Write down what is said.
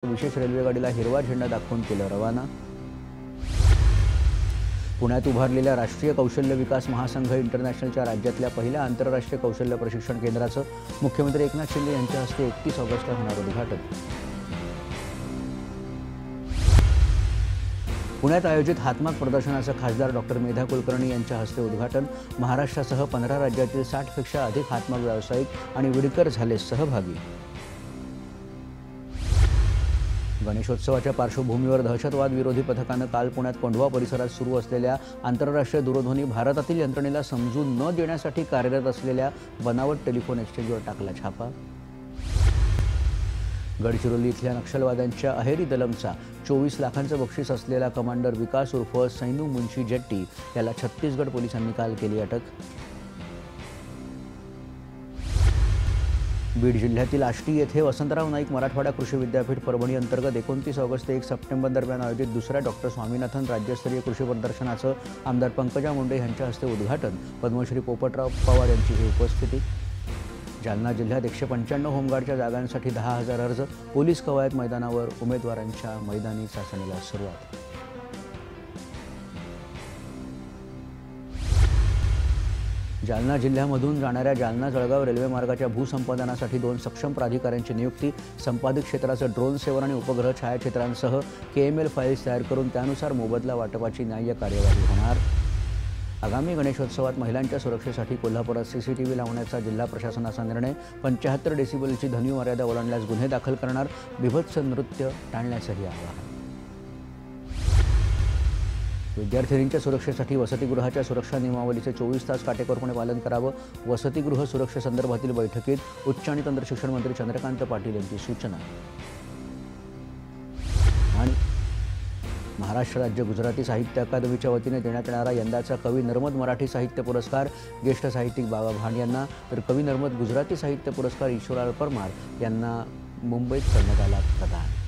विशेष रेल्वेगाडीला हिरवा झेंडा दाखवून केलं रवाना। पुण्यात उभारलेल्या राष्ट्रीय कौशल्य विकास महासंघ इंटरनॅशनलच्या राज्यातल्या पहिल्या आंतरराष्ट्रीय कौशल्य प्रशिक्षण केंद्राचं मुख्यमंत्री एकनाथ शिंदे यांच्या हस्ते 31 ऑगस्टला होणार उद्घाटन। पुण्यात आयोजित हातमाग प्रदर्शनाचं खासदार डॉक्टर मेधा कुलकर्णी यांच्या हस्ते उद्घाटन। महाराष्ट्रासह 15 राज्यातील 60 पेक्षा अधिक हातमाग व्यावसायिक आणि विणकर झाले सहभागी। गणेशोत्सवाच्या पार्श्वभूमीवर दहशतवाद विरोधी पथकानं काल पुण्यात कोंढवा परिसरात सुरू असलेल्या आंतरराष्ट्रीय दूरध्वनी भारतातील यंत्रणेला समजून न देण्यासाठी कार्यरत असलेल्या बनावट टेलिफोन एक्सचेंजवर टाकला छापा। गडचिरोली इथल्या नक्षलवाद्यांच्या अहेरी दलमचा 24 लाखांचं बक्षीस असलेला कमांडर विकास उर्फ सैनू मुंशी जेट्टी याला छत्तीसगड पोलिसांनी काल केली अटक। बीड जिल्ह्यातील आष्टी येथे वसंतराव नाईक मराठवाडा कृषी विद्यापीठ परभणी अंतर्गत 29 ऑगस्ट ते 1 सप्टेंबर दरम्यान आयोजित दुसऱ्या डॉक्टर स्वामीनाथन राज्यस्तरीय कृषी प्रदर्शनाचं आमदार पंकजा मुंडे यांच्या हस्ते उद्घाटन। पद्मश्री पोपटराव पवार यांची उपस्थिती। जालना जिल्ह्यात 195 होमगार्डच्या जागांसाठी 10,000 अर्ज। पोलीस कवायत मैदानावर उमेदवारांच्या मैदानी चाचणीला सुरुवात। जालना जिल्ह्यामधून जाणाऱ्या जालना जळगाव रेल्वे मार्गाच्या भूसंपादनासाठी 2 सक्षम प्राधिकाऱ्यांची नियुक्ती। संपादित क्षेत्राचं ड्रोन सेवन आणि उपग्रह छायाचित्रांसह KML फाईल्स तयार करून त्यानुसार मोबदला वाटपाची न्याय्य कार्यवाही होणार। आगामी गणेशोत्सवात महिलांच्या सुरक्षेसाठी कोल्हापुरात CCTV लावण्याचा जिल्हा प्रशासनाचा निर्णय। 75 डेसिबलची ध्वनी मर्यादा ओलांडल्यास गुन्हे दाखल करणार। बिभत्स नृत्य टाळण्याचंही आवाहन। विद्यार्थिनींच्या सुरक्षेसाठी वसतिगृहाच्या सुरक्षा नियमावलीचे 24 तास काटेकोरपणे पालन करावं। वसतिगृह सुरक्षेसंदर्भातील बैठकीत उच्च आणि तंत्र शिक्षण मंत्री चंद्रकांत पाटील यांची सूचना। आणि महाराष्ट्र राज्य गुजराती साहित्य अकादमीच्या वतीने देण्यात येणारा यंदाचा कवी नर्मद मराठी साहित्य पुरस्कार ज्येष्ठ साहित्यिक बाबा भांड यांना, तर कवी नर्मद गुजराती साहित्य पुरस्कार ईश्वरलाल परमार यांना मुंबईत करण्यात आला प्रदान।